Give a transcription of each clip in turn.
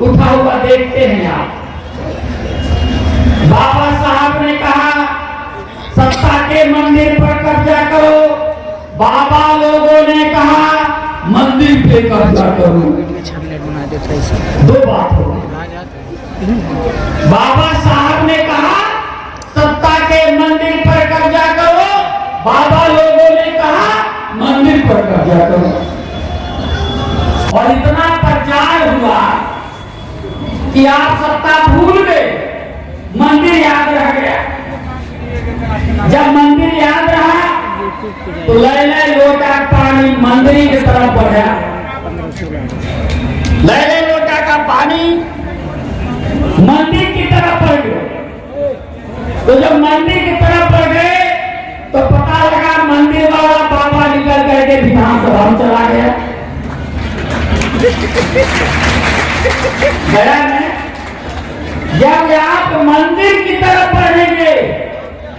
उठा हुआ देखते हैं आप। बाबा साहब ने कहा सत्ता के मंदिर पर कब्जा करो, बाबा लोगों ने कहा मंदिर पे कब्जा करो। दो बात हो। बाबा साहब ने कहा सत्ता के मंदिर पर कब्जा करो, बाबा लोगों ने कहा मंदिर पर कब्जा करो। और इतना प्रचार हुआ कि आप सत्ता भूल गए, मंदिर याद रह गया। जब मंदिर याद रहा तो लैले लोटा पानी मंदिर की तरफ बढ़ा, लैले लोटा का पानी मंदिर की तरफ बढ़ गया। तो जब मंदिर की तरफ बढ़ गए तो पता लगा मंदिर वाला बाबा निकल करके विधानसभा में चला गया। गया नहीं। जब आप मंदिर की तरफ बढ़ेंगे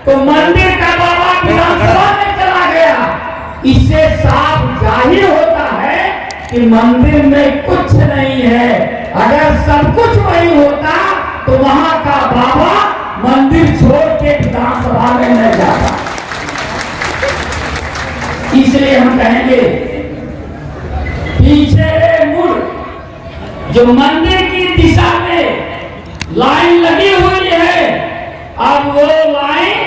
तो मंदिर का बाबा विधानसभा में चला गया। इससे साफ जाहिर होता है कि मंदिर में कुछ नहीं है। अगर सब कुछ वही होता तो वहां का बाबा मंदिर छोड़ के विधानसभा में न जाता। इसलिए हम कहेंगे पीछे मुड़। जो मंदिर की दिशा में लाइन लगी हुई है, अब वो लाइन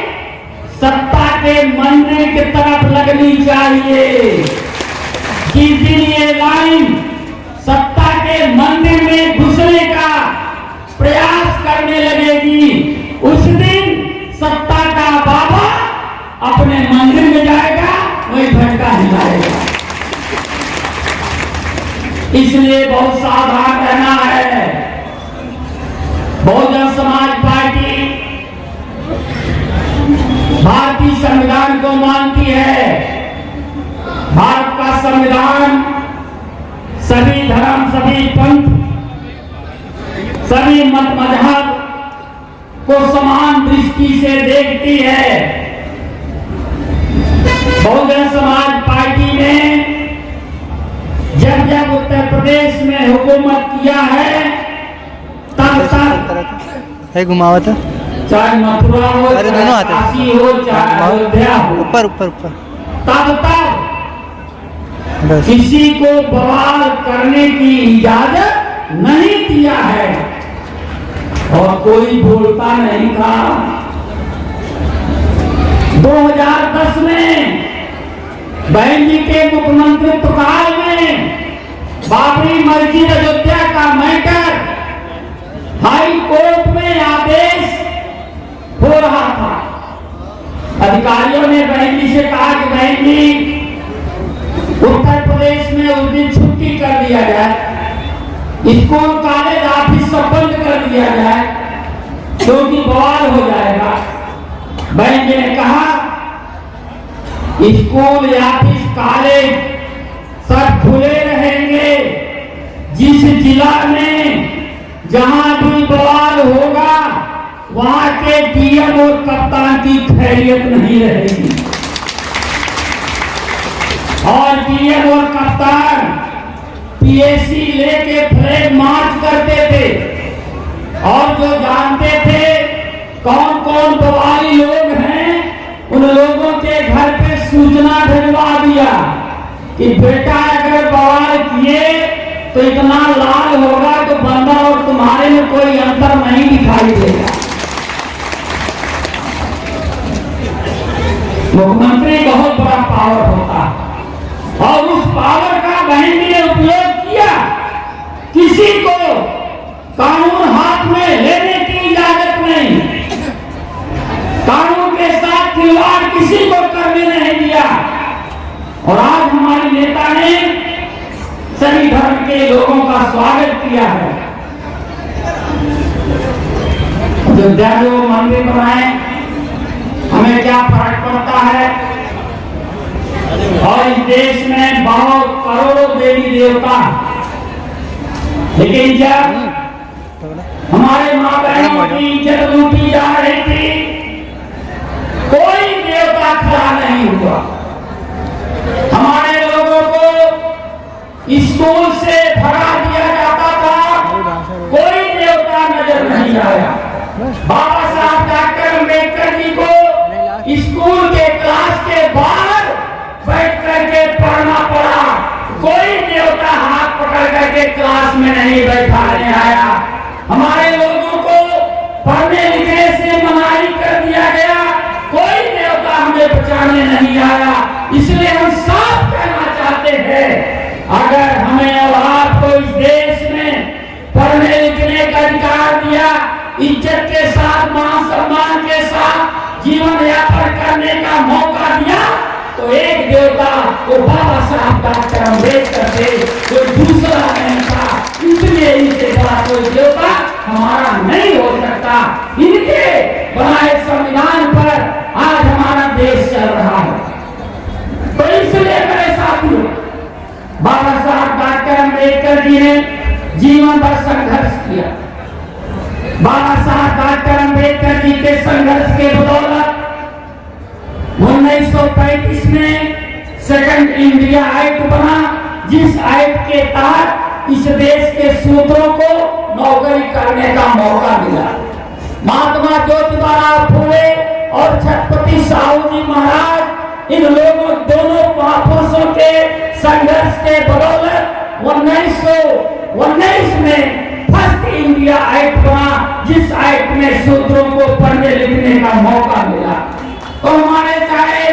सत्ता के मंदिर की तरफ लगनी चाहिए। जिस दिन ये लाइन सत्ता के मंदिर में घुसने का प्रयास करने लगेगी, उस दिन सत्ता का बाबा अपने मंदिर में जाएगा, वही झंडा हिलाएगा। इसलिए बहुत सावधान रहना है। बहुजन समाज पार्टी भारतीय संविधान को मानती है। भारत का संविधान सभी धर्म, सभी पंथ, सभी मत मजहब को समान दृष्टि से देखती है। बहुजन समाज पार्टी ने जब जब उत्तर प्रदेश में हुकूमत किया है तब तक है घुमावत, चाहे मथुरा हो, अरे दोनों आते, काशी हो, चाहे अयोध्या हो, ऊपर ऊपर ऊपर, तब तक किसी को बवाल करने की इजाजत नहीं दिया है और कोई बोलता नहीं था। 2010 में बहन जी के मुख्यमंत्रित्व काल में बाबरी मस्जिद अयोध्या का मैटर हाई कोर्ट में आदेश हो रहा था। अधिकारियों ने बहन जी से कहा कि बहन जी उत्तर प्रदेश में उस दिन छुट्टी कर दिया जाए, स्कूल कॉलेज ऑफिस सब बंद कर दिया जाए क्योंकि बवाल हो जाएगा। बहन जी ने कहा स्कूल ऑफिस कॉलेज सब खुले रहेंगे। जिस जिला में जहां भी बवाल होगा वहां के डीएम और कप्तान की खैरियत नहीं रहेगी। और डीएम और कप्तान पीएसी लेके फ्लैग मार्च करते थे और जो जानते थे कौन कौन बवाली लोग हैं, उन लोगों के घर पे सूचना भिजवा दिया कि बेटा अगर बवाल किए तो इतना लाल होगा तो बंदा और तुम्हारे में कोई अंतर नहीं दिखाई देगा। मुख्यमंत्री बहुत बड़ा पावर होता है और उस पावर का बहन जी ने उपयोग किया। किसी को कानून हाथ में लेने की इजाजत नहीं, कानून के साथ खिलवाड़ किसी को करने नहीं दिया। और आज हमारे नेता ने सभी धर्म के लोगों का स्वागत किया है। अयोध्या जो मंदिर बनाए हमें क्या फर्क पड़ता है। और इस देश में बहुत करोड़ों देवी देवता, लेकिन जब हमारे माँ बहनों की इज्जत लूटी जा रही थी कोई देवता खड़ा नहीं हुआ। हमारे लोगों को स्कूल से भगा दिया जाता था के क्लास में नहीं बैठाने आया। हमारे लोगों को पढ़ने लिखने से मनाही कर दिया गया, कोई देवता हमें बचाने नहीं आया। इसलिए हम साफ कहना चाहते हैं, अगर हमें और आपको इस देश में पढ़ने लिखने का अधिकार दिया, इज्जत के साथ मान सम्मान के साथ जीवन यापन करने का मौका दिया, तो एक देवता वो बाबा साहब डॉक्टर अम्बेडकर थे, कोई दूसरा नहीं था। इसलिए इनके बड़ा कोई देवता हमारा नहीं हो सकता। इनके बनाए संविधान पर आज हमारा देश चल रहा है। तो इसलिए मेरे साथियों, बाबा साहब डॉक्टर अम्बेडकर जी ने जीवन भर संघर्ष किया। बाबा साहब डॉक्टर अम्बेडकर जी के संघर्ष के बदौलत 1935 में सेकंड इंडिया एक्ट बना, जिस एक्ट के तहत इस देश के शूद्रों को नौकरी करने का मौका मिला। महात्मा ज्योतिबा फुले और छत्रपति साहू जी महाराज, इन लोगों दोनों महापुरुषों के संघर्ष के बदौलत 1919 में फर्स्ट इंडिया एक्ट बना, जिस एक्ट में शूद्रों को पढ़ने लिखने का मौका मिला। तो हमारे चाहे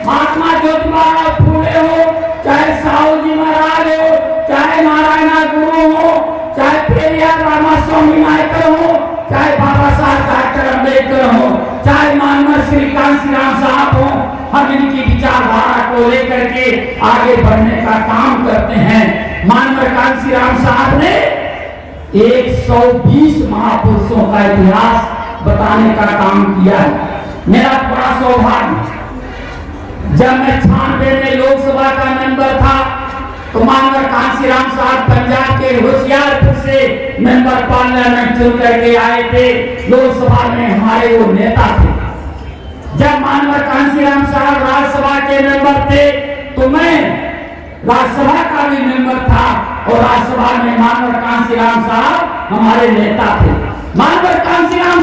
महात्मा ज्योतिबा फुले हो, चाहे साहू जी महाराज हो, चाहे नारायण गुरु हो, चाहे पेरियार रामास्वामी नायकर हो, चाहे बाबा साहब डॉक्टर अम्बेडकर हो, चाहे मानव श्री कांशीराम साहब हो, हम इनकी विचारधारा को लेकर के आगे बढ़ने का काम करते हैं। मानव कांशीराम साहब ने 120 महापुरुषों का इतिहास बताने का काम किया है। मेरा बड़ा सौभाग्य, जब मैं 96 में लोकसभा का मेंबर था, तो मानव कांशीराम साहब पंजाब के होशियारपुर से मेंबर पार्लियामेंट चुन करके आए थे। लोकसभा में हमारे वो नेता थे। जब मानव कांशीराम साहब राज्यसभा के मेंबर थे, तो मैं राज्यसभा का भी मेंबर था, और राज्यसभा में मानव कांशीराम साहब हमारे नेता थे। मानव कांशीराम